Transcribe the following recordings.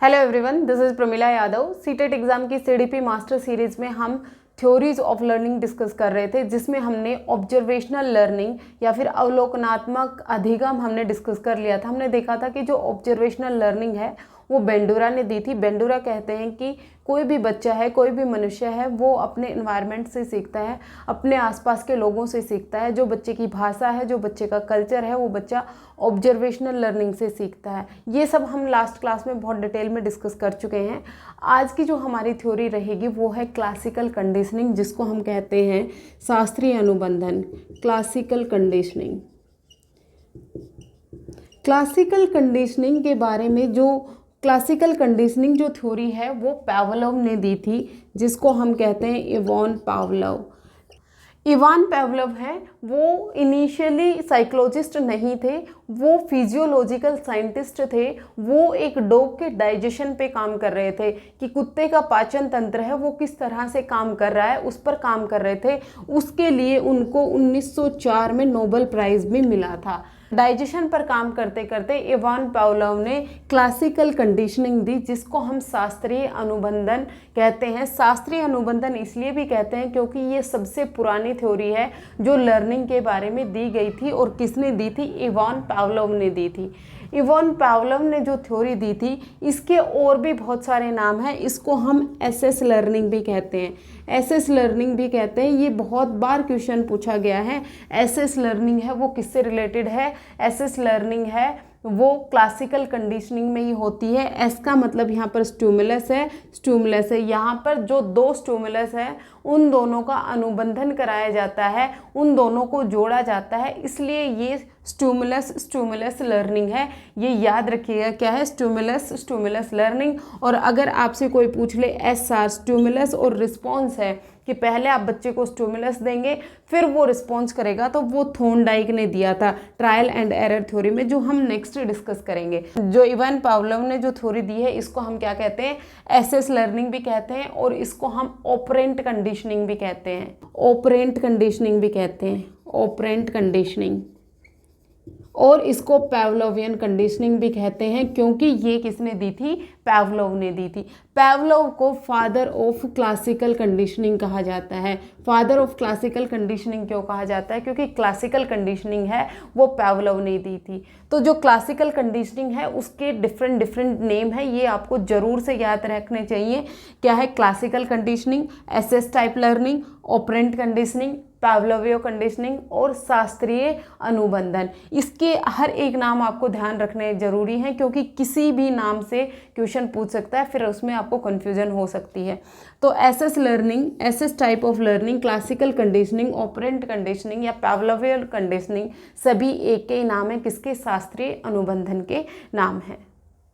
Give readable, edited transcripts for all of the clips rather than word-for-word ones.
Hello everyone, this is Pramila Yadav. CTET exam की CDP master series में हम थ्योरीज ऑफ लर्निंग डिस्कस कर रहे थे, जिसमें हमने ऑब्जर्वेशनल लर्निंग या फिर अवलोकनात्मक अधिगम हमने डिस्कस कर लिया था। हमने देखा था कि जो ऑब्जर्वेशनल लर्निंग है वो बेंडूरा ने दी थी। बेंडूरा कहते हैं कि कोई भी बच्चा है, कोई भी मनुष्य है, वो अपने इन्वायरमेंट से सीखता है, अपने आसपास के लोगों से सीखता है। जो बच्चे की भाषा है, जो बच्चे का कल्चर है, वो बच्चा ऑब्जर्वेशनल लर्निंग से सीखता है। ये सब हम लास्ट क्लास में बहुत डिटेल में डिस्कस कर चुके हैं। आज की जो हमारी थ्योरी रहेगी वो है क्लासिकल कंडीशनिंग, जिसको हम कहते हैं शास्त्रीय अनुबंधन। Classical conditioning. क्लासिकल कंडीशनिंग के बारे में क्लासिकल कंडीशनिंग जो थ्योरी है वो पावलोव ने दी थी, जिसको हम कहते हैं इवान पावलोव। इवान पावलोव है, वो इनिशियली साइकोलॉजिस्ट नहीं थे, वो फिजियोलॉजिकल साइंटिस्ट थे। वो एक डॉग के डाइजेशन पे काम कर रहे थे कि कुत्ते का पाचन तंत्र है वो किस तरह से काम कर रहा है, उस पर काम कर रहे थे। उसके लिए उनको 1904 में नोबेल प्राइज़ भी मिला था। डाइजेशन पर काम करते करते इवान पावलोव ने क्लासिकल कंडीशनिंग दी, जिसको हम शास्त्रीय अनुबंधन कहते हैं। शास्त्रीय अनुबंधन इसलिए भी कहते हैं क्योंकि ये सबसे पुरानी थ्योरी है जो लर्निंग के बारे में दी गई थी। और किसने दी थी? इवान पावलोव ने दी थी। इवान पावलोव ने जो थ्योरी दी थी, इसके और भी बहुत सारे नाम हैं। इसको हम एसएस लर्निंग भी कहते हैं। एसएस लर्निंग भी कहते हैं। ये बहुत बार क्वेश्चन पूछा गया है। एसएस लर्निंग है वो किससे रिलेटेड है? एसएस लर्निंग है वो क्लासिकल कंडीशनिंग में ही होती है। एस का मतलब यहाँ पर स्टिमुलस है, स्टिमुलस है। यहाँ पर जो दो स्टिमुलस है उन दोनों का अनुबंधन कराया जाता है, उन दोनों को जोड़ा जाता है, इसलिए ये स्टिमुलस लर्निंग है। ये याद रखिएगा क्या है? Stimulus learning. और अगर आपसे कोई पूछ ले एसआर स्टिमुलस और रिस्पॉन्स है कि पहले आप बच्चे को स्टिमुलस देंगे फिर वो रिस्पॉन्स करेगा, तो वो थॉर्नडाइक ने दिया था ट्रायल एंड एरर थ्योरी में, जो हम नेक्स्ट डिस्कस करेंगे। जो इवान पावलोव ने जो थ्योरी दी है इसको हम क्या कहते हैं? एसएस लर्निंग भी कहते हैं, और इसको हम ऑपरेंट कंडीशनिंग भी कहते हैं। ऑपरेंट कंडीशनिंग भी कहते हैं, ऑपरेंट कंडीशनिंग। और इसको पावलोवियन कंडीशनिंग भी कहते हैं, क्योंकि ये किसने दी थी? पावलोव ने दी थी। पावलोव को फादर ऑफ क्लासिकल कंडीशनिंग कहा जाता है। फादर ऑफ क्लासिकल कंडीशनिंग क्यों कहा जाता है? क्योंकि क्लासिकल कंडीशनिंग है वो पावलोव ने दी थी। तो जो क्लासिकल कंडीशनिंग है उसके डिफरेंट नेम है, ये आपको जरूर से याद रखने चाहिए। क्या है? Classical conditioning, SS type learning, operant conditioning, Pavlovian conditioning और शास्त्रीय अनुबंधन। इसके हर एक नाम आपको ध्यान रखने जरूरी है, क्योंकि किसी भी नाम से क्वेश्चन पूछ सकता है, फिर उसमें आपको कन्फ्यूजन हो सकती है। तो SS learning, SS type of learning, classical conditioning, operant conditioning या पावलोवियो कंडीशनिंग सभी एक के नाम है। किसके? शास्त्रीय अनुबंधन के नाम है।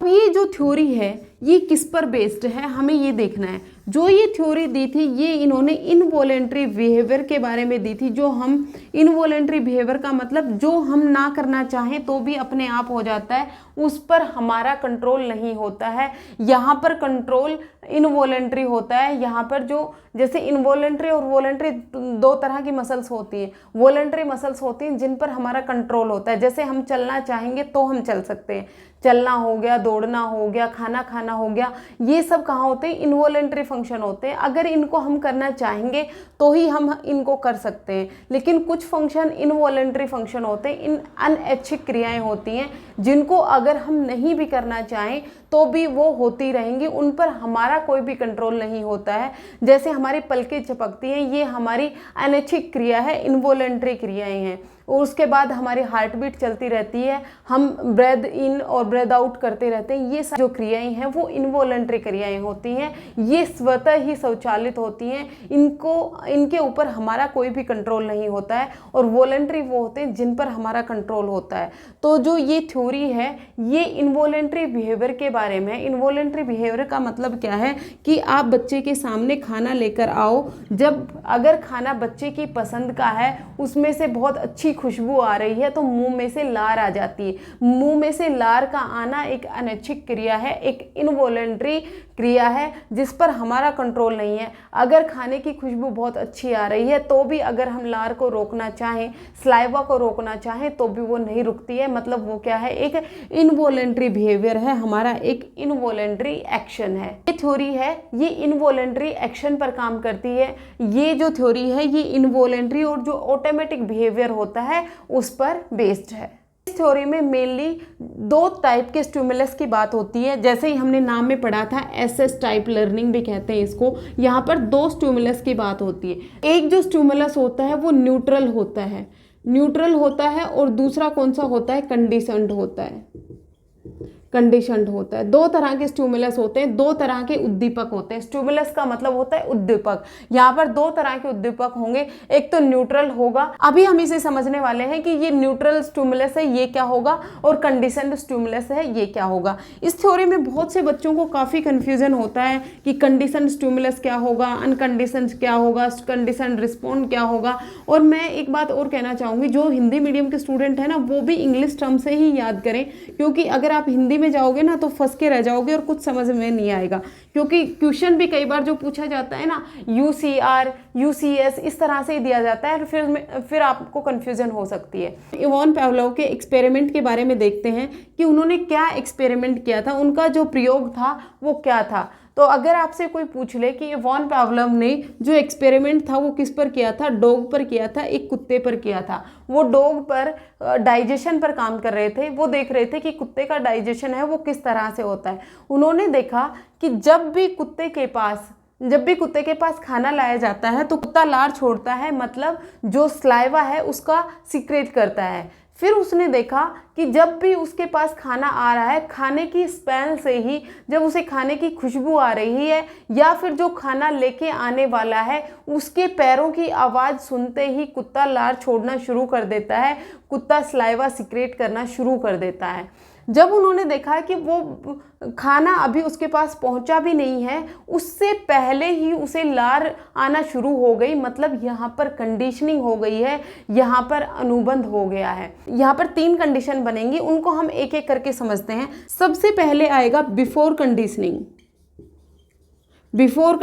ये जो थ्योरी है ये किस पर बेस्ड है, हमें ये देखना है। जो ये थ्योरी दी थी ये इन्होंने इनवॉलेंट्री बिहेवियर के बारे में दी थी। जो हम इनवॉलेंट्री बिहेवियर का मतलब जो हम ना करना चाहें तो भी अपने आप हो जाता है, उस पर हमारा कंट्रोल नहीं होता है। यहाँ पर कंट्रोल इनवॉलेंट्री होता है। यहाँ पर जो जैसे इनवॉलेंट्री और वॉलेंट्री दो तरह की मसल्स होती हैं। वॉलेंट्री मसल्स होती हैं जिन पर हमारा कंट्रोल होता है, जैसे हम चलना चाहेंगे तो हम चल सकते हैं। चलना हो गया, दौड़ना हो गया, खाना खाना हो गया, ये सब कहाँ होते हैं? इनवॉलेंट्री फंक्शन होते हैं। अगर इनको हम करना चाहेंगे तो ही हम इनको कर सकते हैं। लेकिन कुछ फंक्शन इनवॉलेंट्री फंक्शन होते हैं, इन अनैच्छिक क्रियाएं होती हैं जिनको अगर हम नहीं भी करना चाहें तो भी वो होती रहेंगी, उन पर हमारा कोई भी कंट्रोल नहीं होता है। जैसे हमारी पलकें झपकती हैं, ये हमारी अनैच्छिक क्रिया है, इनवॉलेंट्री क्रियाएं हैं। और उसके बाद हमारी हार्ट बीट चलती रहती है, हम ब्रेथ इन और ब्रेथ आउट करते रहते हैं। ये जो क्रियाएं हैं वो इनवॉलेंट्री क्रियाएं होती हैं। ये स्वतः ही स्वचालित होती हैं, इनके ऊपर हमारा कोई भी कंट्रोल नहीं होता है। और वॉलेंट्री वो होते हैं जिन पर हमारा कंट्रोल होता है। तो जो ये थ्योरी है ये इनवॉलेंट्री बिहेवियर के बारे में। इनवॉलेंट्री बिहेवियर का मतलब क्या है कि आप बच्चे के सामने खाना लेकर आओ, जब अगर खाना बच्चे की पसंद का है, उसमें से बहुत अच्छी खुशबू आ रही है, तो मुंह में से लार आ जाती है। मुंह में से लार का आना एक अनैच्छिक क्रिया है, एक इनवॉलेंट्री क्रिया है जिस पर हमारा कंट्रोल नहीं है। अगर खाने की खुशबू बहुत अच्छी आ रही है तो भी अगर हम लार को रोकना चाहें, सलाइवा को रोकना चाहें तो भी वो नहीं रुकती है। मतलब वो क्या है? एक इनवॉलेंट्री बिहेवियर है, हमारा एक इनवॉलेंट्री एक्शन है। ये थ्योरी है, ये इनवॉलेंट्री एक्शन पर काम करती है। ये जो थ्योरी है ये इनवॉलेंट्री और जो ऑटोमेटिक बिहेवियर होता है उस पर बेस्ड है। इस थ्योरी में मेनली 2 टाइप के स्टिमुलस की बात होती है। जैसे ही हमने नाम में पढ़ा था SS टाइप लर्निंग भी कहते हैं इसको। यहाँ पर 2 स्टिमुलस की बात होती है। एक जो स्टिमुलस होता है वो न्यूट्रल होता है और दूसरा कौन सा होता है, कंडीशनड होता है। 2 तरह के स्टिमुलस होते हैं, 2 तरह के उद्दीपक होते हैं। स्टिमुलस का मतलब होता है उद्दीपक। यहाँ पर 2 तरह के उद्दीपक होंगे, एक तो न्यूट्रल होगा, अभी हम इसे समझने वाले हैं कि ये न्यूट्रल स्टिमुलस है ये क्या होगा और कंडीशनड स्टिमुलस है ये क्या होगा। इस थ्योरी में बहुत से बच्चों को काफ़ी कन्फ्यूजन होता है कि कंडीशनड स्टिमुलस क्या होगा, अनकंडीशनड क्या होगा, कंडीशनड रिस्पॉन्ड क्या होगा। और मैं एक बात और कहना चाहूँगी, जो हिंदी मीडियम के स्टूडेंट हैं ना वो भी इंग्लिश टर्म से ही याद करें, क्योंकि अगर आप हिंदी में जाओगे ना तो फंस के रह जाओगे और कुछ समझ में नहीं आएगा। क्योंकि क्वेश्चन भी कई बार जो पूछा जाता है ना UCR, UCS इस तरह से ही दिया जाता है, फिर आपको कंफ्यूजन हो सकती है। इवान पावलोव के एक्सपेरिमेंट के बारे में देखते हैं कि उन्होंने क्या एक्सपेरिमेंट किया था, उनका जो प्रयोग था वो क्या था। तो अगर आपसे कोई पूछ ले कि इवान पावलोव ने जो एक्सपेरिमेंट था वो किस पर किया था, डॉग पर किया था, एक कुत्ते पर किया था। वो डॉग पर डाइजेशन पर काम कर रहे थे, वो देख रहे थे कि कुत्ते का डाइजेशन है वो किस तरह से होता है। उन्होंने देखा कि जब भी कुत्ते के पास खाना लाया जाता है तो कुत्ता लार छोड़ता है, मतलब जो स्लाइवा है उसका सीक्रेट करता है। फिर उसने देखा कि जब भी उसके पास खाना आ रहा है, खाने की स्मेल से ही, जब उसे खाने की खुशबू आ रही है या फिर जो खाना लेके आने वाला है उसके पैरों की आवाज़ सुनते ही कुत्ता लार छोड़ना शुरू कर देता है, कुत्ता स्लाइवा सीक्रेट करना शुरू कर देता है। जब उन्होंने देखा कि वो खाना अभी उसके पास पहुंचा भी नहीं है, उससे पहले ही उसे लार आना शुरू हो गई, मतलब यहाँ पर कंडीशनिंग हो गई है, यहाँ पर अनुबंध हो गया है। यहाँ पर 3 कंडीशन बनेंगी, उनको हम एक एक करके समझते हैं। सबसे पहले आएगा बिफोर कंडीशनिंग। बिफोर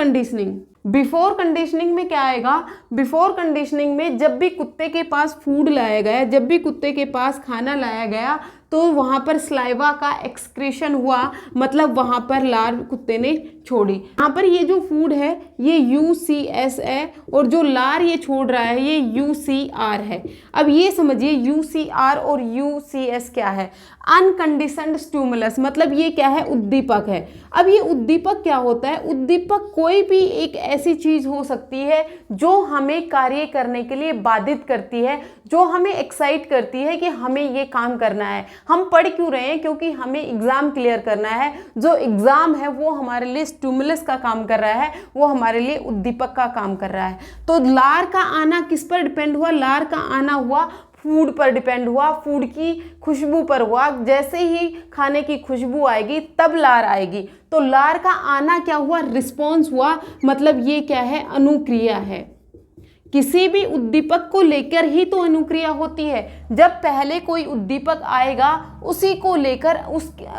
कंडीशनिंग में क्या आएगा, बिफोर कंडीशनिंग में जब भी कुत्ते के पास फूड लाया गया, जब भी कुत्ते के पास खाना लाया गया तो वहाँ पर स्लाइवा का एक्सक्रीशन हुआ, मतलब वहाँ पर लार कुत्ते ने छोड़ी। यहाँ पर ये जो फूड है ये UCS है और जो लार ये छोड़ रहा है ये UCR है। अब ये समझिए UCR और UCS क्या है, अनकंडीशनड स्टिमुलस, मतलब ये क्या है, उद्दीपक है। अब ये उद्दीपक क्या होता है, उद्दीपक कोई भी एक ऐसी चीज हो सकती है जो हमें कार्य करने के लिए बाधित करती है, जो हमें एक्साइट करती है कि हमें ये काम करना है। हम पढ़ क्यों रहे हैं, क्योंकि हमें एग्जाम क्लियर करना है। जो एग्जाम है वो हमारे लिए स्टिमुलस का काम कर रहा है, वो हमारे लिए उद्दीपक का काम कर रहा है। तो लार का आना किस पर डिपेंड हुआ, लार का आना हुआ फूड पर डिपेंड हुआ, फूड की खुशबू पर हुआ। जैसे ही खाने की खुशबू आएगी तब लार आएगी। तो लार का आना क्या हुआ, रिस्पॉन्स हुआ, मतलब ये क्या है, अनुक्रिया है। किसी भी उद्दीपक को लेकर ही तो अनुक्रिया होती है। जब पहले कोई उद्दीपक आएगा उसी को लेकर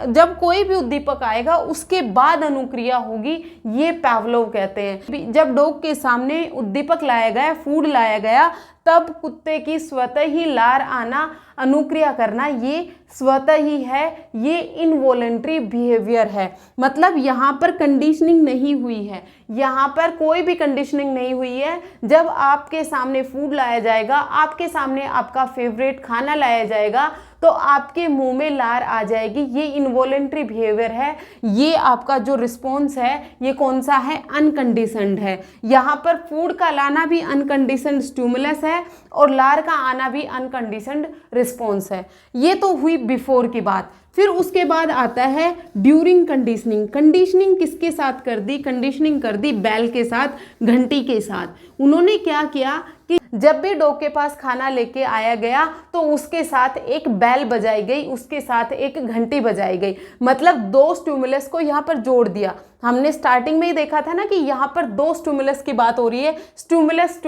जब कोई भी उद्दीपक आएगा उसके बाद अनुक्रिया होगी, ये पावलोव कहते हैं। जब डॉग के सामने उद्दीपक लाया गया, फूड लाया गया, तब कुत्ते की स्वतः ही लार आना, अनुक्रिया करना, ये स्वतः ही है, ये इनवॉलेंट्री बिहेवियर है। मतलब यहाँ पर कंडीशनिंग नहीं हुई है, यहाँ पर कोई भी कंडीशनिंग नहीं हुई है। जब आपके सामने फूड लाया जाएगा, आपके सामने आपका फेवरेट खाना लाया जाएगा, तो आपके मुंह में लार आ जाएगी, ये इनवॉलेंट्री बिहेवियर है। ये आपका जो रिस्पॉन्स है ये कौन सा है, अनकंडीशनड है। यहाँ पर फूड का लाना भी अनकंडीशनड स्टिमुलस है और लार का आना भी अनकंडीशनड रिस्पॉन्स है। ये तो हुई बिफोर की बात। फिर उसके बाद आता है ड्यूरिंग कंडीशनिंग। कंडीशनिंग किसके साथ कर दी, कंडीशनिंग कर दी बैल के साथ, घंटी के साथ। उन्होंने क्या किया कि जब भी डॉग के पास खाना लेके आया गया तो उसके साथ एक बैल बजाई गई, उसके साथ एक घंटी बजाई गई, मतलब 2 स्टिमुलस को यहाँ पर जोड़ दिया। हमने स्टार्टिंग में ही देखा था ना कि यहाँ पर 2 स्टिमुलस की बात हो रही है, स्टिमुलस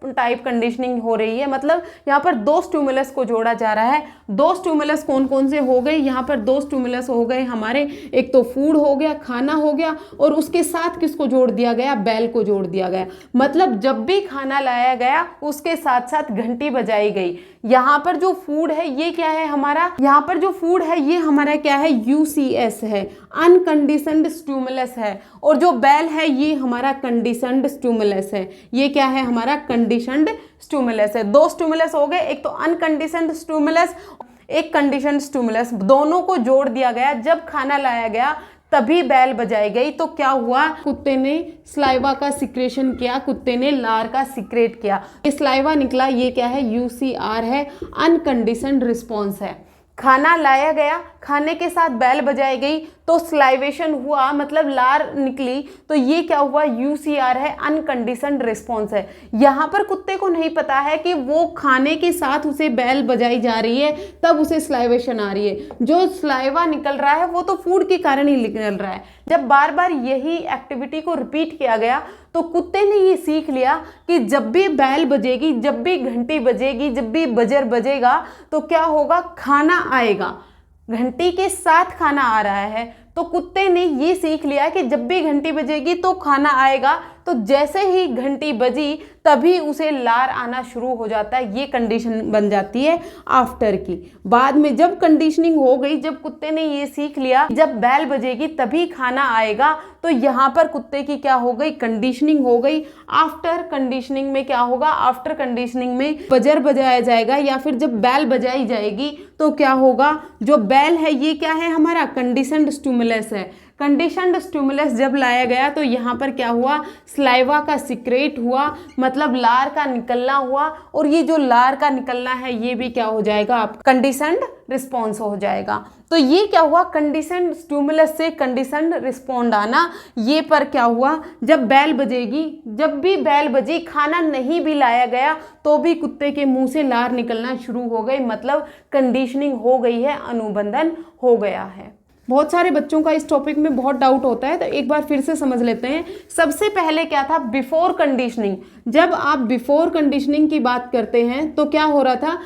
टाइप कंडीशनिंग हो रही है, मतलब यहाँ पर 2 स्टिमुलस को जोड़ा जा रहा है। 2 स्टिमुलस कौन कौन से हो गए, यहाँ पर 2 स्टिमुलस हो गए हमारे, एक तो फूड हो गया, खाना हो गया, और उसके साथ किसको जोड़ दिया गया, बैल को जोड़ दिया गया। मतलब जब भी खाना लाया गया उसके साथ साथ घंटी बजाई गई। यहाँ पर जो फूड है ये क्या है हमारा, यहाँ पर जो फूड है ये हमारा क्या है, यूसीएस है, अनकंडीशनड स्टिमुलस है। और जो बेल है ये हमारा कंडीशनड स्टिमुलस है, ये क्या है हमारा कंडीशनड स्टिमुलस है। दो स्टिमुलस हो गए, एक तो अनकंडीशनड स्टिमुलस, एक कंडीशनड स्टिमुलस, दोनों को जोड़ दिया गया। जब खाना लाया गया तभी बेल बजाई गई। तो क्या हुआ, कुत्ते ने स्लाइवा का सिक्रेशन किया, कुत्ते ने लार का सिक्रेट किया, ये स्लाइवा निकला, ये क्या है, यूसीआर है, अनकंडीशनड रिस्पॉन्स है। खाना लाया गया, खाने के साथ बेल बजाई गई तो स्लाइवेशन हुआ, मतलब लार निकली, तो ये क्या हुआ, यूसीआर है, अनकंडीशनड रिस्पॉन्स है। यहाँ पर कुत्ते को नहीं पता है कि वो खाने के साथ उसे बेल बजाई जा रही है तब उसे स्लाइवेशन आ रही है। जो स्लाइवा निकल रहा है वो तो फूड के कारण ही निकल रहा है। जब बार बार यही एक्टिविटी को रिपीट किया गया तो कुत्ते ने ये सीख लिया कि जब भी बेल बजेगी, जब भी घंटी बजेगी, जब भी बजर बजेगा तो क्या होगा, खाना आएगा। घंटी के साथ खाना आ रहा है, तो कुत्ते ने ये सीख लिया कि जब भी घंटी बजेगी तो खाना आएगा। तो जैसे ही घंटी बजी तभी उसे लार आना शुरू हो जाता है, ये कंडीशन बन जाती है आफ्टर की। बाद में जब कंडीशनिंग हो गई, जब कुत्ते ने ये सीख लिया जब बेल बजेगी तभी खाना आएगा, तो यहाँ पर कुत्ते की क्या हो गई, कंडीशनिंग हो गई। आफ्टर कंडीशनिंग में क्या होगा, आफ्टर कंडीशनिंग में बजर बजाया जाएगा या फिर जब बेल बजाई जाएगी तो क्या होगा, जो बेल है ये क्या है हमारा कंडीशनड स्टिमुलस है। कंडीशनड स्टिमुलस जब लाया गया तो यहाँ पर क्या हुआ, स्लाइवा का सिक्रेट हुआ, मतलब लार का निकलना हुआ। और ये जो लार का निकलना है ये भी क्या हो जाएगा, आप कंडीशनड रिस्पॉन्स हो जाएगा। तो ये क्या हुआ, कंडीशनड स्टिमुलस से कंडीशनड रिस्पॉन्ड आना। ये पर क्या हुआ, जब बेल बजेगी, जब भी बेल बजी, खाना नहीं भी लाया गया तो भी कुत्ते के मुंह से लार निकलना शुरू हो गई, मतलब कंडीशनिंग हो गई है, अनुबंधन हो गया है। बहुत सारे बच्चों का इस टॉपिक में बहुत डाउट होता है, तो एक बार फिर से समझ लेते हैं। सबसे पहले क्या था, बिफोर कंडीशनिंग। जब आप बिफोर कंडीशनिंग की बात करते हैं तो क्या हो रहा था,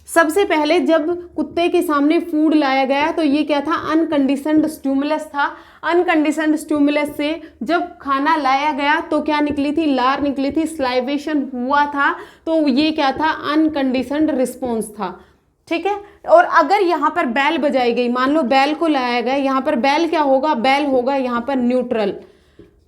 सबसे पहले जब कुत्ते के सामने फूड लाया गया तो ये क्या था, अनकंडीशनड स्टिमुलस था। अनकंडीशनड स्टिमुलस से जब खाना लाया गया तो क्या निकली थी, लार निकली थी, स्लाइवेशन हुआ था, तो ये क्या था, अनकंडीशनड रिस्पॉन्स था। ठीक है। और अगर यहाँ पर बेल बजाई गई, मान लो बेल को लाया गया, यहाँ पर बेल क्या होगा, बेल होगा यहाँ पर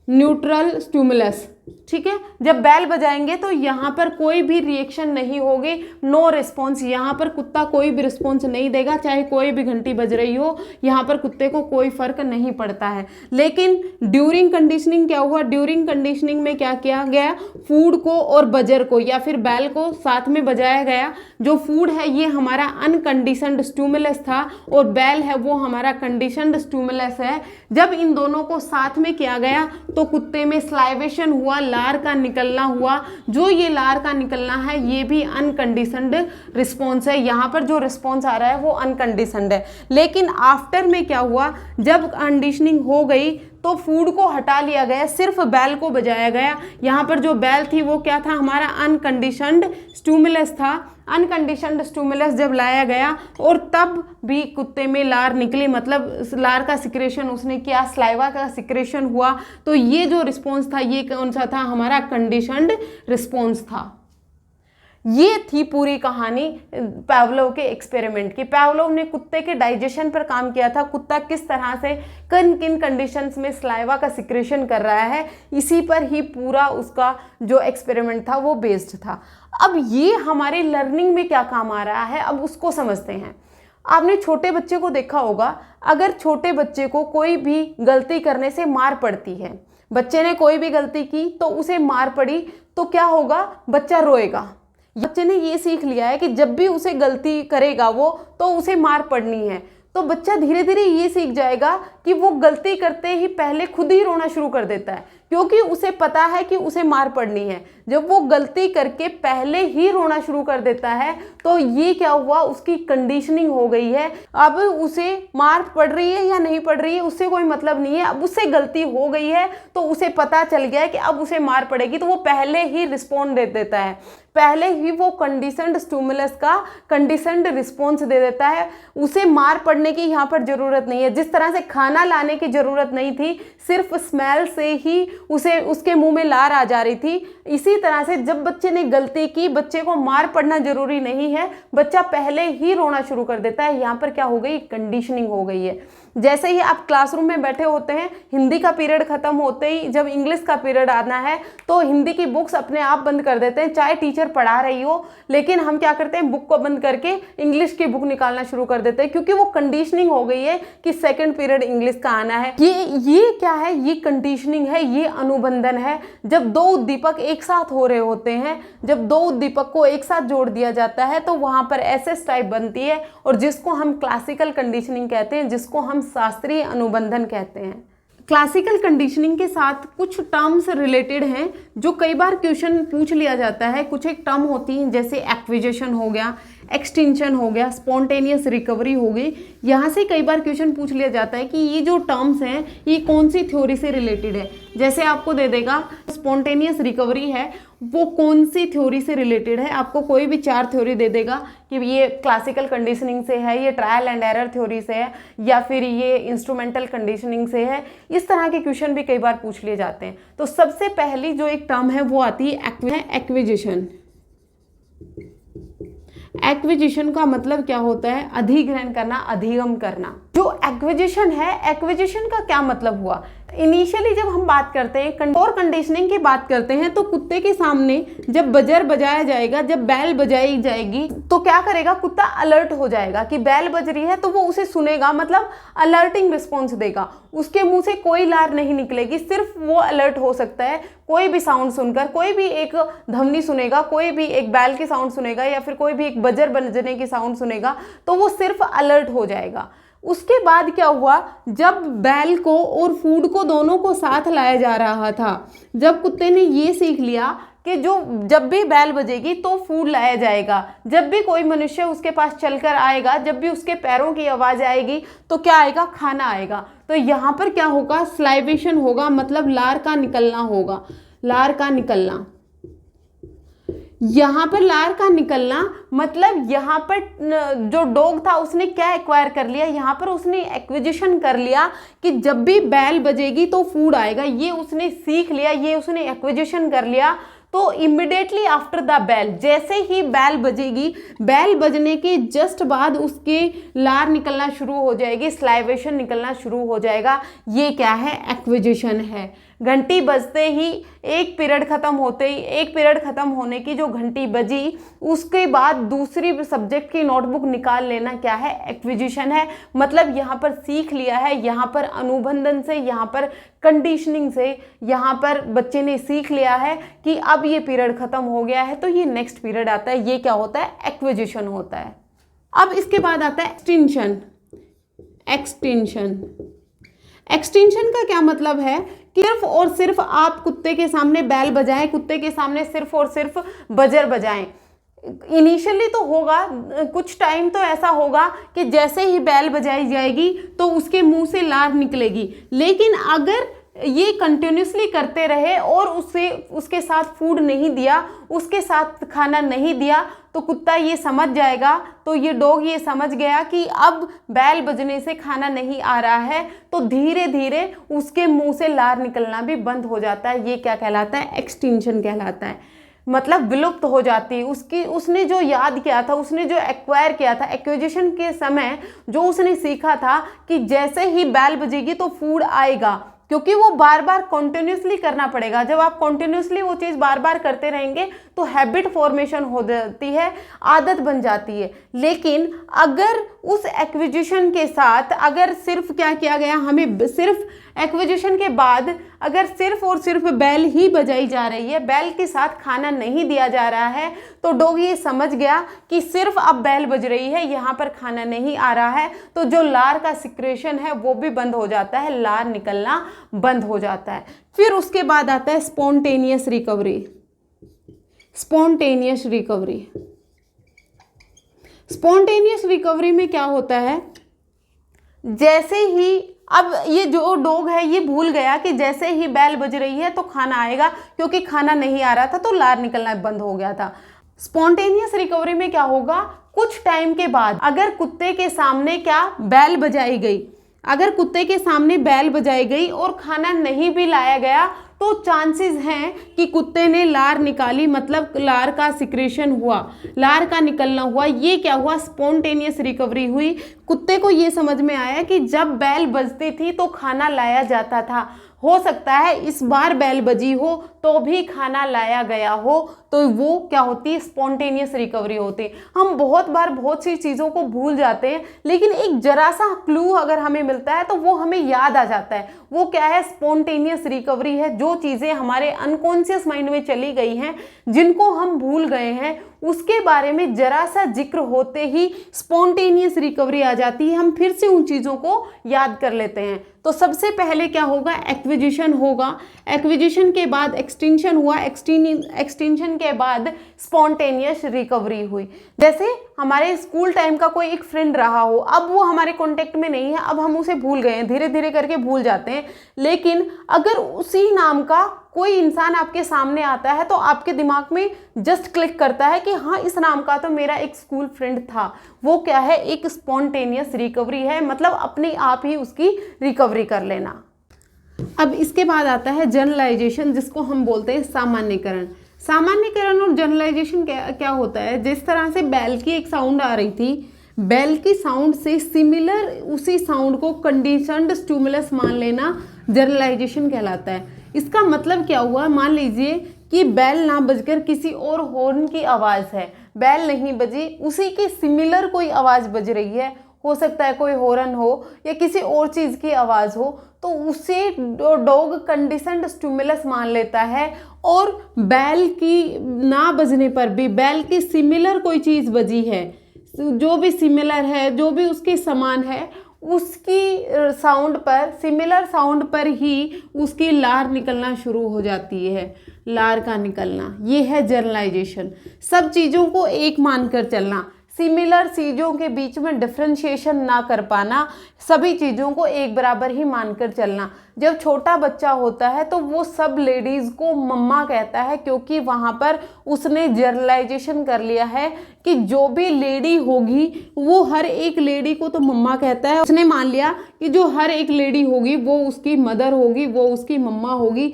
न्यूट्रल स्टिमुलस। ठीक है। जब बेल बजाएंगे तो यहाँ पर कोई भी रिएक्शन नहीं होगी, नो रिस्पॉन्स। यहाँ पर कुत्ता कोई भी रिस्पॉन्स नहीं देगा, चाहे कोई भी घंटी बज रही हो, यहाँ पर कुत्ते को कोई फर्क नहीं पड़ता है। लेकिन ड्यूरिंग कंडीशनिंग क्या हुआ, ड्यूरिंग कंडीशनिंग में क्या किया गया, फूड को और बजर को या फिर बेल को साथ में बजाया गया। जो फूड है ये हमारा अनकंडीशनड स्टिमुलस था और बेल है वो हमारा कंडीशनड स्टिमुलस है। जब इन दोनों को साथ में किया गया तो कुत्ते में स्लाइवेशन हुआ, लार का निकलना हुआ। जो ये लार का निकलना है ये भी अनकंडीशनड रिस्पॉन्स है, यहाँ पर जो रिस्पॉन्स आ रहा है वो अनकंडीशनड है। लेकिन आफ्टर में क्या हुआ, जब कंडीशनिंग हो गई तो फूड को हटा लिया गया, सिर्फ बेल को बजाया गया। यहाँ पर जो बेल थी वो क्या था, हमारा अनकंडीशनड स्टिमुलस था। अनकंडीशनड स्टिमुलस जब लाया गया और तब भी कुत्ते में लार निकली, मतलब लार का सिक्रेशन उसने किया, स्लाइवा का सिक्रेशन हुआ। तो ये जो रिस्पॉन्स था ये कौन सा था, हमारा कंडीशनड रिस्पॉन्स था। ये थी पूरी कहानी पावलोव के एक्सपेरिमेंट की। पावलोव ने कुत्ते के डाइजेशन पर काम किया था, कुत्ता किस तरह से किन किन कंडीशंस में स्लाइवा का सिक्रेशन कर रहा है, इसी पर ही पूरा उसका जो एक्सपेरिमेंट था वो बेस्ड था। अब ये हमारे लर्निंग में क्या काम आ रहा है, अब उसको समझते हैं। आपने छोटे बच्चे को देखा होगा, अगर छोटे बच्चे को कोई भी गलती करने से मार पड़ती है, बच्चे ने कोई भी गलती की तो उसे मार पड़ी तो क्या होगा, बच्चा रोएगा। बच्चे ने ये सीख लिया है कि जब भी उसे गलती करेगा वो तो उसे मार पड़नी है। तो बच्चा धीरे धीरे ये सीख जाएगा कि वो गलती करते ही पहले खुद ही रोना शुरू कर देता है, क्योंकि उसे पता है कि उसे मार पड़नी है। जब वो गलती करके पहले ही रोना शुरू कर देता है तो ये क्या हुआ, उसकी कंडीशनिंग हो गई है। अब उसे मार पड़ रही है या नहीं पड़ रही है उससे कोई मतलब नहीं है, अब उससे गलती हो गई है तो उसे पता चल गया है कि अब उसे मार पड़ेगी, तो वो पहले ही रिस्पॉन्ड दे देता है, पहले ही वो कंडीशनड स्टिमुलस का कंडीशनड रिस्पॉन्स दे देता है। उसे मार पड़ने की यहाँ पर जरूरत नहीं है। जिस तरह से खाना खाना लाने की ज़रूरत नहीं थी, सिर्फ स्मेल से ही उसे उसके मुंह में लार आ जा रही थी। इसी तरह से जब बच्चे ने गलती की, बच्चे को मार पड़ना जरूरी नहीं है, बच्चा पहले ही रोना शुरू कर देता है। यहाँ पर क्या हो गई, कंडीशनिंग हो गई है। जैसे ही आप क्लासरूम में बैठे होते हैं, हिंदी का पीरियड खत्म होते ही जब इंग्लिश का पीरियड आना है तो हिंदी की बुक्स अपने आप बंद कर देते हैं, चाहे टीचर पढ़ा रही हो, लेकिन हम क्या करते हैं, बुक को बंद करके इंग्लिश की बुक निकालना शुरू कर देते हैं, क्योंकि वो कंडीशनिंग हो गई है कि सेकंड पीरियड इंग्लिश का आना है। ये क्या है, ये कंडीशनिंग है, ये अनुबंधन है। जब दो उद्दीपक एक साथ हो रहे होते हैं, जब दो उद्दीपक को एक साथ जोड़ दिया जाता है तो वहां पर एसएस टाइप बनती है, और जिसको हम क्लासिकल कंडीशनिंग कहते हैं, जिसको हम शास्त्रीय अनुबंधन कहते हैं। क्लासिकल कंडीशनिंग के साथ कुछ टर्म्स रिलेटेड हैं जो कई बार क्वेश्चन पूछ लिया जाता है। कुछ एक टर्म होती हैं, जैसे एक्विजिशन हो गया, एक्सटिंक्शन हो गया, स्पॉन्टेनियस रिकवरी हो गई। यहाँ से कई बार क्वेश्चन पूछ लिया जाता है कि ये जो टर्म्स हैं ये कौन सी थ्योरी से रिलेटेड है। जैसे आपको दे देगा स्पॉन्टेनियस रिकवरी है, वो कौन सी थ्योरी से रिलेटेड है, आपको कोई भी 4 थ्योरी दे देगा कि ये क्लासिकल कंडीशनिंग से है, ये ट्रायल एंड एरर थ्योरी से है, या फिर ये इंस्ट्रूमेंटल कंडीशनिंग से है। इस तरह के क्वेश्चन भी कई बार पूछ लिए जाते हैं। तो सबसे पहली जो एक टर्म है वो आती है एक्विजिशन। एक्विजिशन का मतलब क्या होता है, अधिग्रहण करना, अधिगम करना। जो एक्विजिशन है, एक्विजिशन का क्या मतलब हुआ, इनिशियली जब हम बात करते हैं और कंडीशनिंग की बात करते हैं तो कुत्ते के सामने जब बजर बजाया जाएगा, जब बैल बजाई जाएगी तो क्या करेगा, कुत्ता अलर्ट हो जाएगा कि बैल बज रही है, तो वो उसे सुनेगा, मतलब अलर्टिंग रिस्पॉन्स देगा। उसके मुंह से कोई लार नहीं निकलेगी, सिर्फ वो अलर्ट हो सकता है कोई भी साउंड सुनकर, कोई भी एक ध्वनि सुनेगा, कोई भी एक बैल की साउंड सुनेगा, या फिर कोई भी एक बजर बजने की साउंड सुनेगा, तो वो सिर्फ अलर्ट हो जाएगा। उसके बाद क्या हुआ, जब बैल को और फूड को दोनों को साथ लाया जा रहा था, जब कुत्ते ने ये सीख लिया कि जब भी बैल बजेगी तो फूड लाया जाएगा, जब भी कोई मनुष्य उसके पास चलकर आएगा, जब भी उसके पैरों की आवाज़ आएगी तो क्या आएगा, खाना आएगा। तो यहाँ पर क्या होगा, स्लाइवेशन होगा, मतलब लार का निकलना होगा, लार का निकलना। यहाँ पर लार का निकलना मतलब यहाँ पर जो डॉग था उसने क्या एक्वायर कर लिया, यहाँ पर उसने एक्विजिशन कर लिया कि जब भी बैल बजेगी तो फूड आएगा, ये उसने सीख लिया, ये उसने एक्विजिशन कर लिया। तो इमिडिएटली आफ्टर द बैल, जैसे ही बैल बजेगी, बैल बजने के जस्ट बाद उसके लार निकलना शुरू हो जाएगी, स्लाइवेशन निकलना शुरू हो जाएगा। ये क्या है, एक्विजिशन है। घंटी बजते ही एक पीरियड खत्म होते ही, एक पीरियड खत्म होने की जो घंटी बजी, उसके बाद दूसरी सब्जेक्ट की नोटबुक निकाल लेना क्या है, एक्विजिशन है। मतलब यहाँ पर सीख लिया है, यहाँ पर अनुबंधन से, यहाँ पर कंडीशनिंग से, यहाँ पर बच्चे ने सीख लिया है कि अब ये पीरियड खत्म हो गया है तो ये नेक्स्ट पीरियड आता है, ये क्या होता है, एक्विजिशन होता है। अब इसके बाद आता है एक्सटिंक्शन। एक्सटिंक्शन, एक्सटिंक्शन का क्या मतलब है कि सिर्फ और सिर्फ आप कुत्ते के सामने बैल बजाएं, कुत्ते के सामने सिर्फ और सिर्फ बजर बजाएं। इनिशियली तो होगा, कुछ टाइम तो ऐसा होगा कि जैसे ही बैल बजाई जाएगी तो उसके मुंह से लार निकलेगी, लेकिन अगर ये कंटिन्यूसली करते रहे और उसके साथ फूड नहीं दिया, उसके साथ खाना नहीं दिया, तो कुत्ता ये समझ जाएगा, तो ये डॉग ये समझ गया कि अब बैल बजने से खाना नहीं आ रहा है, तो धीरे धीरे उसके मुंह से लार निकलना भी बंद हो जाता है। ये क्या कहलाता है, एक्सटिंक्शन कहलाता है। मतलब विलुप्त हो जाती है उसने जो याद किया था, उसने जो एक्वायर किया था, एक्विजिशन के समय जो उसने सीखा था कि जैसे ही बैल बजेगी तो फूड आएगा, क्योंकि वो बार बार कॉन्टिन्यूसली करना पड़ेगा। जब आप कॉन्टिन्यूसली वो चीज़ बार बार करते रहेंगे तो हैबिट फॉर्मेशन हो जाती है, आदत बन जाती है। लेकिन अगर उस एक्विजिशन के साथ अगर सिर्फ क्या किया गया, हमें सिर्फ एक्विजिशन के बाद अगर सिर्फ और सिर्फ बैल ही बजाई जा रही है, बैल के साथ खाना नहीं दिया जा रहा है, तो डॉग ये समझ गया कि सिर्फ अब बैल बज रही है, यहाँ पर खाना नहीं आ रहा है, तो जो लार का सिक्रेशन है वो भी बंद हो जाता है, लार निकलना बंद हो जाता है। फिर उसके बाद आता है spontaneous recovery. Spontaneous recovery, spontaneous recovery में क्या होता है, जैसे ही अब ये जो डॉग है ये भूल गया कि जैसे ही बैल बज रही है तो खाना आएगा, क्योंकि खाना नहीं आ रहा था तो लार निकलना बंद हो गया था। स्पॉन्टेनियस रिकवरी में क्या होगा, कुछ टाइम के बाद अगर कुत्ते के सामने क्या बैल बजाई गई, अगर कुत्ते के सामने बैल बजाई गई और खाना नहीं भी लाया गया तो चांसेस हैं कि कुत्ते ने लार निकाली, मतलब लार का सिक्रेशन हुआ, लार का निकलना हुआ। ये क्या हुआ, स्पॉन्टेनियस रिकवरी हुई। कुत्ते को ये समझ में आया कि जब बैल बजती थी तो खाना लाया जाता था, हो सकता है इस बार बैल बजी हो तो भी खाना लाया गया हो, तो वो क्या होती है, स्पॉन्टेनियस रिकवरी होती है। हम बहुत बार बहुत सी चीज़ों को भूल जाते हैं, लेकिन एक जरा सा क्लू अगर हमें मिलता है तो वो हमें याद आ जाता है। वो क्या है, स्पॉन्टेनियस रिकवरी है। जो चीज़ें हमारे अनकॉन्शियस माइंड में चली गई हैं, जिनको हम भूल गए हैं, उसके बारे में जरा सा जिक्र होते ही स्पॉन्टेनियस रिकवरी आ जाती है। हम फिर से उन चीज़ों को याद कर लेते हैं। तो सबसे पहले क्या होगा, एक्विजिशन होगा। एक्विजिशन के बाद एक्सटिंक्शन हुआ, एक्सटिंक्शन के बाद स्पॉन्टेनियस रिकवरी हुई। जैसे हमारे स्कूल टाइम का कोई एक फ्रेंड रहा हो, अब वो हमारे कांटेक्ट में नहीं है, अब हम उसे भूल गए हैं, धीरे धीरे करके भूल जाते हैं। लेकिन अगर उसी नाम का कोई इंसान आपके सामने आता है तो आपके दिमाग में जस्ट क्लिक करता है कि हाँ, इस नाम का तो मेरा एक स्कूल फ्रेंड था। वो क्या है, एक स्पॉन्टेनियस रिकवरी है, मतलब अपने आप ही उसकी रिकवरी कर लेना। अब इसके बाद आता है जनरलाइजेशन, जिसको हम बोलते हैं सामान्यकरण। सामान्यकरण और जनरलाइजेशन क्या होता है, जिस तरह से बैल की एक साउंड आ रही थी, बैल की साउंड से सिमिलर उसी साउंड को कंडीशनड स्टिमुलस मान लेना जनरलाइजेशन कहलाता है। इसका मतलब क्या हुआ, मान लीजिए कि बैल ना बजकर किसी और हॉर्न की आवाज़ है, बैल नहीं बजी, उसी की सिमिलर कोई आवाज़ बज रही है, हो सकता है कोई हॉर्न हो या किसी और चीज़ की आवाज़ हो, तो उसे डॉग कंडीशनड स्टिमुलस मान लेता है। और बैल की ना बजने पर भी बैल की सिमिलर कोई चीज़ बजी है, जो भी सिमिलर है, जो भी उसके समान है, उसकी साउंड पर, सिमिलर साउंड पर ही उसकी लार निकलना शुरू हो जाती है, लार का निकलना। ये है जनरलाइजेशन। सब चीज़ों को एक मानकर चलना, सिमिलर चीज़ों के बीच में डिफ्रेंशिएशन ना कर पाना, सभी चीज़ों को एक बराबर ही मानकर चलना। जब छोटा बच्चा होता है तो वो सब लेडीज़ को मम्मा कहता है, क्योंकि वहाँ पर उसने जनरलाइजेशन कर लिया है कि जो भी लेडी होगी वो हर एक लेडी को तो मम्मा कहता है। उसने मान लिया कि जो हर एक लेडी होगी वो उसकी मदर होगी, वो उसकी मम्मा होगी।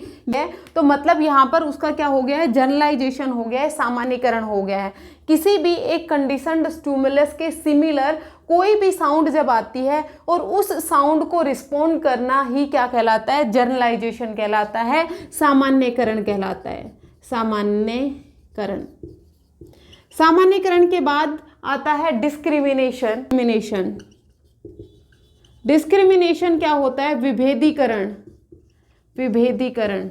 तो मतलब यहाँ पर उसका क्या हो गया है, जनरलाइजेशन हो गया है, सामान्यकरण हो गया है। किसी भी एक कंडीशनड स्टिमुलस के सिमिलर कोई भी साउंड जब आती है और उस साउंड को रिस्पोंड करना ही क्या कहलाता है, जनरलाइजेशन कहलाता है, सामान्यकरण कहलाता है, सामान्यकरण। सामान्यकरण के बाद आता है डिस्क्रिमिनेशन। डिस्क्रिमिनेशन क्या होता है, विभेदीकरण। विभेदीकरण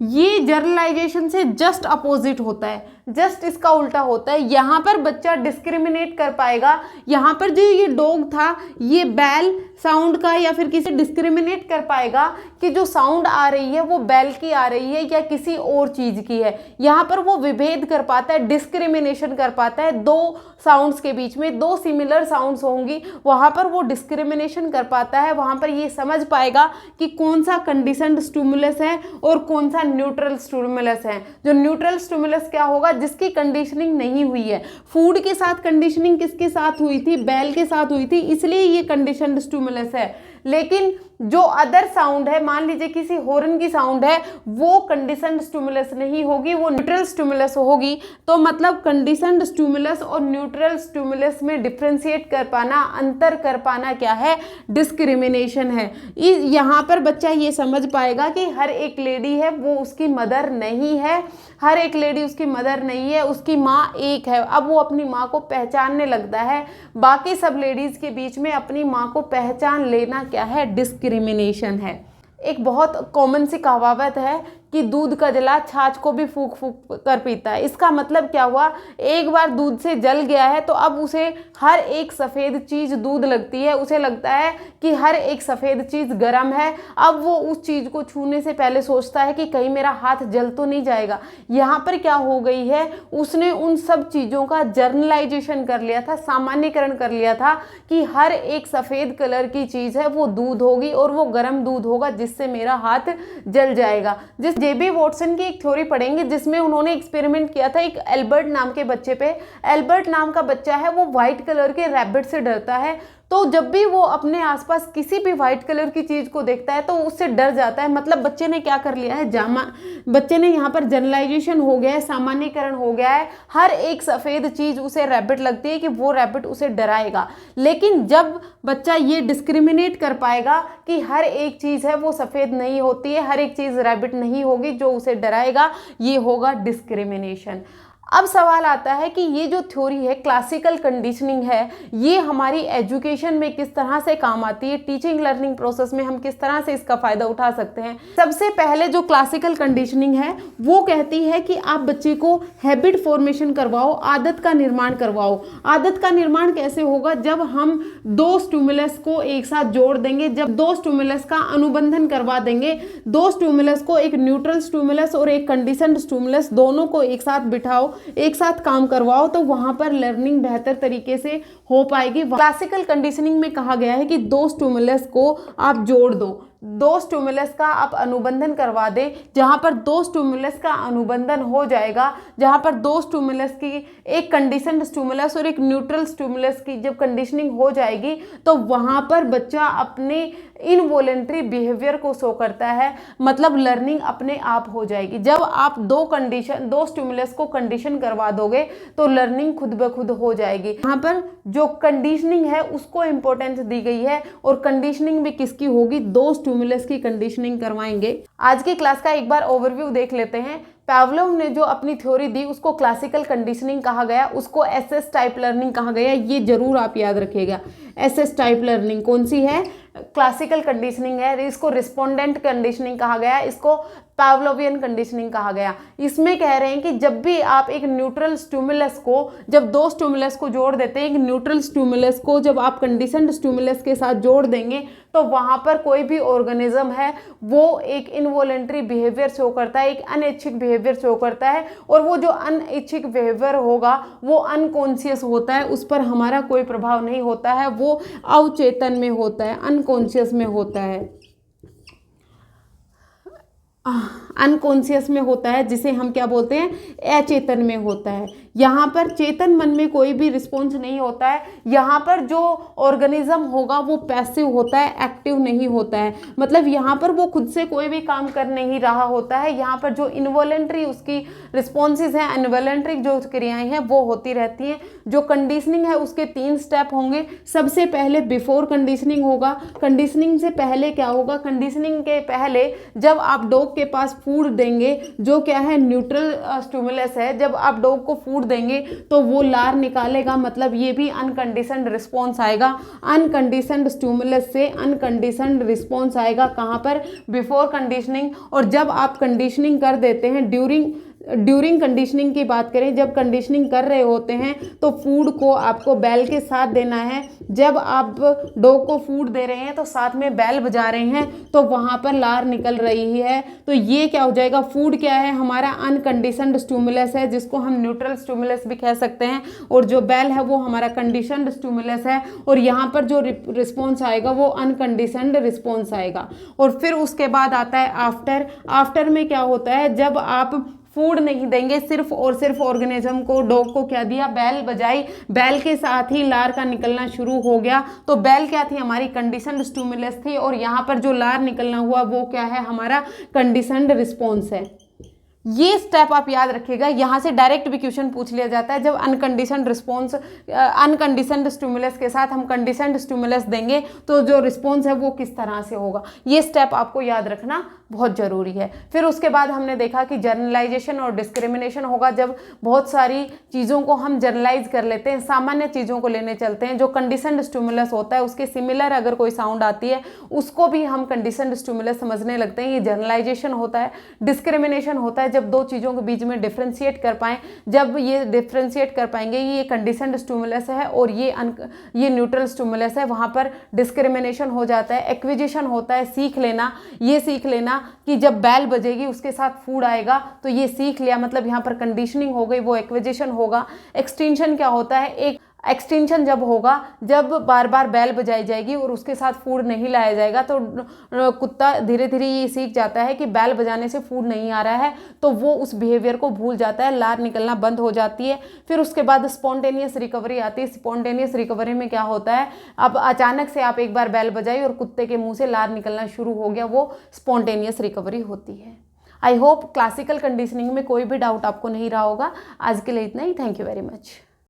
ये जनरलाइजेशन से जस्ट अपोजिट होता है, जस्ट इसका उल्टा होता है। यहाँ पर बच्चा डिस्क्रिमिनेट कर पाएगा, यहाँ पर जो ये डॉग था, ये बैल साउंड का या फिर किसी डिस्क्रिमिनेट कर पाएगा कि जो साउंड आ रही है वो बैल की आ रही है या किसी और चीज़ की है। यहाँ पर वो विभेद कर पाता है, डिस्क्रिमिनेशन कर पाता है। दो साउंड्स के बीच में दो सिमिलर साउंड्स होंगी, वहाँ पर वो डिस्क्रिमिनेशन कर पाता है। वहाँ पर ये समझ पाएगा कि कौन सा कंडीशनड स्टिमुलस है और कौन सा न्यूट्रल स्टिमुलस है। जो न्यूट्रल स्टिमुलस क्या होगा, जिसकी कंडीशनिंग नहीं हुई है। फूड के साथ कंडीशनिंग किसके साथ हुई थी, बैल के साथ हुई थी, इसलिए ये कंडीशनड स्टिमुलस है। लेकिन जो अदर साउंड है, मान लीजिए किसी हॉर्न की साउंड है, वो कंडीशनड स्टिमुलस नहीं होगी, वो न्यूट्रल स्टिमुलस होगी। तो मतलब कंडीशनड स्टिमुलस और न्यूट्रल स्टिमुलस में डिफ्रेंशिएट कर पाना, अंतर कर पाना क्या है, डिस्क्रिमिनेशन है। यहाँ पर बच्चा ये समझ पाएगा कि हर एक लेडी है वो उसकी मदर नहीं है, हर एक लेडी उसकी मदर नहीं है, उसकी माँ एक है। अब वो अपनी माँ को पहचानने लगता है, बाकी सब लेडीज़ के बीच में अपनी माँ को पहचान लेना क्या है, डिस्क्रिमिनेशन है। एक बहुत कॉमन सी कहावत है कि दूध का जला छाछ को भी फूंक फूंक कर पीता है। इसका मतलब क्या हुआ, एक बार दूध से जल गया है तो अब उसे हर एक सफ़ेद चीज़ दूध लगती है, उसे लगता है कि हर एक सफ़ेद चीज़ गर्म है। अब वो उस चीज़ को छूने से पहले सोचता है कि कहीं मेरा हाथ जल तो नहीं जाएगा। यहाँ पर क्या हो गई है, उसने उन सब चीज़ों का जर्नलाइजेशन कर लिया था, सामान्यकरण कर लिया था कि हर एक सफ़ेद कलर की चीज़ है वो दूध होगी और वो गर्म दूध होगा जिससे मेरा हाथ जल जाएगा। जिस जेबी वॉटसन की एक थ्योरी पढ़ेंगे जिसमें उन्होंने एक्सपेरिमेंट किया था एक एल्बर्ट नाम के बच्चे पे। एल्बर्ट नाम का बच्चा है, वो व्हाइट कलर के रैबिट से डरता है। तो जब भी वो अपने आसपास किसी भी वाइट कलर की चीज़ को देखता है तो उससे डर जाता है। मतलब बच्चे ने क्या कर लिया है, बच्चे ने यहाँ पर जनरलाइजेशन हो गया है, सामान्यकरण हो गया है। हर एक सफ़ेद चीज़ उसे रैबिट लगती है कि वो रैबिट उसे डराएगा। लेकिन जब बच्चा ये डिस्क्रिमिनेट कर पाएगा कि हर एक चीज़ है वो सफ़ेद नहीं होती है, हर एक चीज़ रैबिट नहीं होगी जो उसे डराएगा, ये होगा डिस्क्रिमिनेशन। अब सवाल आता है कि ये जो थ्योरी है क्लासिकल कंडीशनिंग है, ये हमारी एजुकेशन में किस तरह से काम आती है, टीचिंग लर्निंग प्रोसेस में हम किस तरह से इसका फ़ायदा उठा सकते हैं। सबसे पहले जो क्लासिकल कंडीशनिंग है वो कहती है कि आप बच्चे को हैबिट फॉर्मेशन करवाओ, आदत का निर्माण करवाओ। आदत का निर्माण कैसे होगा, जब हम दो स्टिमुलस को एक साथ जोड़ देंगे, जब दो स्टिमुलस का अनुबंधन करवा देंगे, दो स्टिमुलस को, एक न्यूट्रल स्टिमुलस और एक कंडीशनड स्टिमुलस, दोनों को एक साथ बिठाओ, एक साथ काम करवाओ, तो वहां पर लर्निंग बेहतर तरीके से हो पाएगी। क्लासिकल कंडीशनिंग में कहा गया है कि दो स्टिमुलस को आप जोड़ दो, दो स्टिमुलस का आप अनुबंधन करवा दें। जहां पर दो स्टिमुलस का अनुबंधन हो जाएगा, जहां पर दो स्टिमुलस की, एक कंडीशनड स्टिमुलस और एक न्यूट्रल स्टिमुलस की जब कंडीशनिंग हो जाएगी, तो वहां पर बच्चा अपने इनवॉलेंट्री बिहेवियर को शो करता है, मतलब लर्निंग अपने आप हो जाएगी। जब आप दो स्टिमुलस को कंडीशन करवा दोगे तो लर्निंग खुद ब खुद हो जाएगी। यहाँ पर जो कंडीशनिंग है उसको इंपॉर्टेंस दी गई है, और कंडीशनिंग भी किसकी होगी, दो स्टिमुलस की कंडीशनिंग करवाएंगे। आज की क्लास का एक बार ओवरव्यू देख लेते हैं। पावलोव ने जो अपनी थ्योरी दी उसको क्लासिकल कंडीशनिंग कहा गया, उसको एसएस टाइप लर्निंग कहा गया। ये जरूर आप याद रखिएगा। एसएस टाइप लर्निंग कौन सी है, क्लासिकल कंडीशनिंग है। इसको रिस्पोंडेंट कंडीशनिंग कहा गया, इसको पावलोवियन कंडीशनिंग कहा गया। इसमें कह रहे हैं कि जब भी आप एक न्यूट्रल स्टिमुलस को, जब दो स्टिमुलस को जोड़ देते हैं, एक न्यूट्रल स्टिमुलस को जब आप कंडीशनड स्टिमुलस के साथ जोड़ देंगे, तो वहां पर कोई भी ऑर्गेनिज्म है वो एक इनवॉलेंट्री बिहेवियर शो करता है, एक अनैच्छिक बिहेवियर शो करता है, और वो जो अनैच्छिक बिहेवियर होगा वो अनकॉन्शियस होता है, उस पर हमारा कोई प्रभाव नहीं होता है, वो अवचेतन में होता है, अनकॉन्शियस में होता है, अनकॉन्शियस में होता है, जिसे हम क्या बोलते हैं, अचेतन में होता है। यहाँ पर चेतन मन में कोई भी रिस्पॉन्स नहीं होता है। यहाँ पर जो ऑर्गेनिज्म होगा वो पैसिव होता है, एक्टिव नहीं होता है। मतलब यहाँ पर वो खुद से कोई भी काम कर नहीं रहा होता है। यहाँ पर जो इनवॉलेंट्री उसकी रिस्पॉन्सेज हैं, इनवॉलेंट्री जो क्रियाएं हैं वो होती रहती हैं। जो कंडीशनिंग है उसके 3 स्टेप होंगे। सबसे पहले बिफोर कंडीशनिंग होगा। कंडीशनिंग से पहले क्या होगा, कंडीशनिंग के पहले जब आप डॉग के पास फूड देंगे, जो क्या है, न्यूट्रल स्टिमुलस है, जब आप डॉग को फूड देंगे तो वो लार निकालेगा, मतलब ये भी अनकंडीशनड रिस्पॉन्स आएगा। अनकंडीशनड स्टिमुलस से अनकंडीशनड रिस्पॉन्स आएगा कहाँ पर, बिफोर कंडीशनिंग। और जब आप कंडीशनिंग कर देते हैं, ड्यूरिंग कंडीशनिंग की बात करें, जब कंडीशनिंग कर रहे होते हैं तो फूड को आपको बैल के साथ देना है। जब आप डॉग को फूड दे रहे हैं तो साथ में बैल बजा रहे हैं, तो वहाँ पर लार निकल रही है। तो ये क्या हो जाएगा, फूड क्या है, हमारा अनकंडीशनड स्टिमुलस है, जिसको हम न्यूट्रल स्टिमुलस भी कह सकते हैं, और जो बैल है वो हमारा कंडीशनड स्टिमुलस है। और यहाँ पर जो रिस्पॉन्स आएगा वो अनकंडीशनड रिस्पॉन्स आएगा। और फिर उसके बाद आता है आफ्टर। आफ्टर में क्या होता है, जब आप फूड नहीं देंगे, सिर्फ और सिर्फ ऑर्गेनिज्म को, डॉग को क्या दिया, बैल बजाई, बैल के साथ ही लार का निकलना शुरू हो गया। तो बैल क्या थी, हमारी कंडीशनड स्टिमुलस थी, और यहाँ पर जो लार निकलना हुआ वो क्या है, हमारा कंडीशनड रिस्पॉन्स है। ये स्टेप आप याद रखिएगा। यहाँ से डायरेक्ट भी क्वेश्चन पूछ लिया जाता है, जब अनकंडीशनड रिस्पॉन्स, अनकंडीशनड स्टिमुलस के साथ हम कंडीशनड स्टिमुलस देंगे तो जो रिस्पॉन्स है वो किस तरह से होगा। ये स्टेप आपको याद रखना बहुत ज़रूरी है। फिर उसके बाद हमने देखा कि जर्नलाइजेशन और डिस्क्रिमिनेशन होगा, जब बहुत सारी चीज़ों को हम जर्नलाइज कर लेते हैं, सामान्य चीज़ों को लेने चलते हैं। जो कंडीशनड स्टिमुलस होता है उसके सिमिलर अगर कोई साउंड आती है उसको भी हम कंडीशनड स्टिमुलस समझने लगते हैं, ये जर्नलाइजेशन होता है। डिस्क्रिमिनेशन होता है जब दो चीज़ों के बीच में डिफ्रेंशिएट कर पाएँ, जब ये डिफ्रेंशिएट कर पाएंगे ये कंडीशनड स्टिमुलस है और ये न्यूट्रल स्टिमुलस है, वहाँ पर डिस्क्रिमिनेशन हो जाता है। एक्विजिशन होता है सीख लेना, ये सीख लेना कि जब बैल बजेगी उसके साथ फूड आएगा तो ये सीख लिया, मतलब यहाँ पर कंडीशनिंग हो गई, वो एक्विजिशन होगा। एक्सटेंशन क्या होता है, एक एक्सटेंशन जब होगा, जब बार बार बैल बजाई जाएगी और उसके साथ फूड नहीं लाया जाएगा, तो कुत्ता धीरे धीरे ये सीख जाता है कि बैल बजाने से फूड नहीं आ रहा है, तो वो उस बिहेवियर को भूल जाता है, लार निकलना बंद हो जाती है। फिर उसके बाद स्पॉन्टेनियस रिकवरी आती है। स्पॉन्टेनियस रिकवरी में क्या होता है, अब अचानक से आप एक बार बैल बजाई और कुत्ते के मुंह से लार निकलना शुरू हो गया, वो स्पॉन्टेनियस रिकवरी होती है। आई होप क्लासिकल कंडीशनिंग में कोई भी डाउट आपको नहीं रहा होगा। आज के लिए इतना ही। Thank you very much.